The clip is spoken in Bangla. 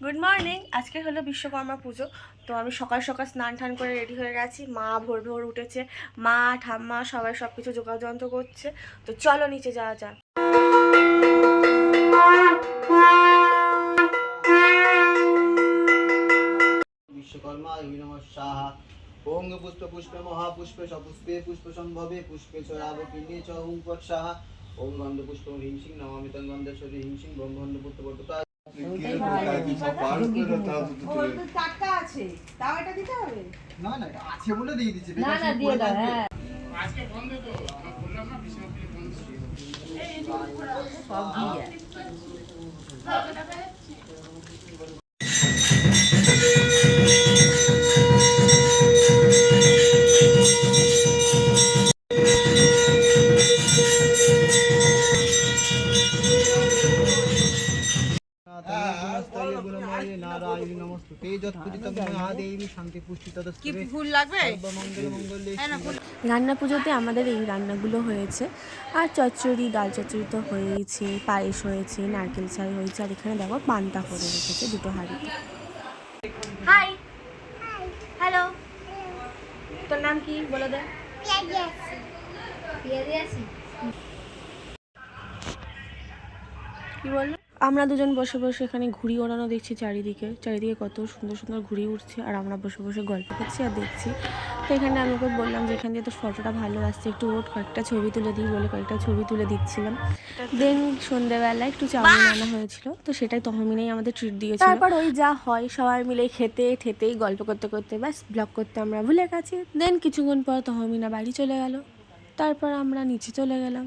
Good morning. আজকে হলো বিশ্বকর্মা পুজো। তো আমি সকাল সকাল স্নান টান করে রেডি হয়ে গেছি। মা ভোর ভোর উঠেছে, মা ঠাম্মা সবাই সব কিছু জোগাড় যন্ত্র করছে। তো চলো নিচে যাওয়া যাক। विश्वकर्मा नमः स्वाहा। ओम पुष्प पुष्प महापुष्प सपुष्पे पुष्प संभवे पुष्पे च रावकिन्ये च ओम स्वाहा। ओम गंध पुष्प ह्रीं सिंह नमामि तं गन्धेश्वरी ह्रीं सिंह ब्रह्मण्ड पुत्र बटुता। টাটকা আছে, তাও এটা দিতে হবে না না এটা আছে বলে দিয়ে দিচ্ছি। না না দিয়ে দাও। হ্যাঁ আজকে বন্ধ তো আমরা বললাম না বিশ্বনাথ থেকে বন্ধ ছিল। সব দিয়ে नारायण नमस्ते जत्पुजितं महादेवी शांति पुष्टितदस्तु কি ফুল লাগবে? सर्वमंगल मंगल्ये রান্না পুজোতে আমাদের এই রান্নাগুলো হয়েছে। আর চচ্চড়ি, ডাল চচ্চড়ি তো হয়েইছে, পায়েস হয়েছে, নারকেল ছাই হয়েছে, আর এখানে দেখো পান্তা করে রেখেছে দুটো হাঁড়িতে। হাই, হ্যালো, তোর নাম কি বলে দে। কি বললো? আমরা দুজন বসে বসে এখানে ঘুড়ি ওড়ানো দেখছি, চারিদিকে চারিদিকে কত সুন্দর সুন্দর ঘুড়ি উঠছে, আর আমরা বসে বসে গল্প করছি আর দেখছি। তো এখানে আমি ওকে বললাম যে এখান দিয়ে তোর ফটোটা ভালো আসছে, একটু ওর কয়েকটা ছবি তুলে দিই বলে কয়েকটা ছবি তুলে দিচ্ছিলাম। দেন সন্ধ্যেবেলা একটু চাউমিন আনা হয়েছিল, তো সেটাই তহমিনেই আমাদের ট্রিট দিয়েছিল। তারপর ওই যা হয় সবাই মিলে খেতে খেতেই গল্প করতে করতে ব্যাস ব্লগ করতে আমরা ভুলে গেছি। দেন কিছুক্ষণ পর তহমিনা বাড়ি চলে গেল, তারপর আমরা নিচে চলে গেলাম।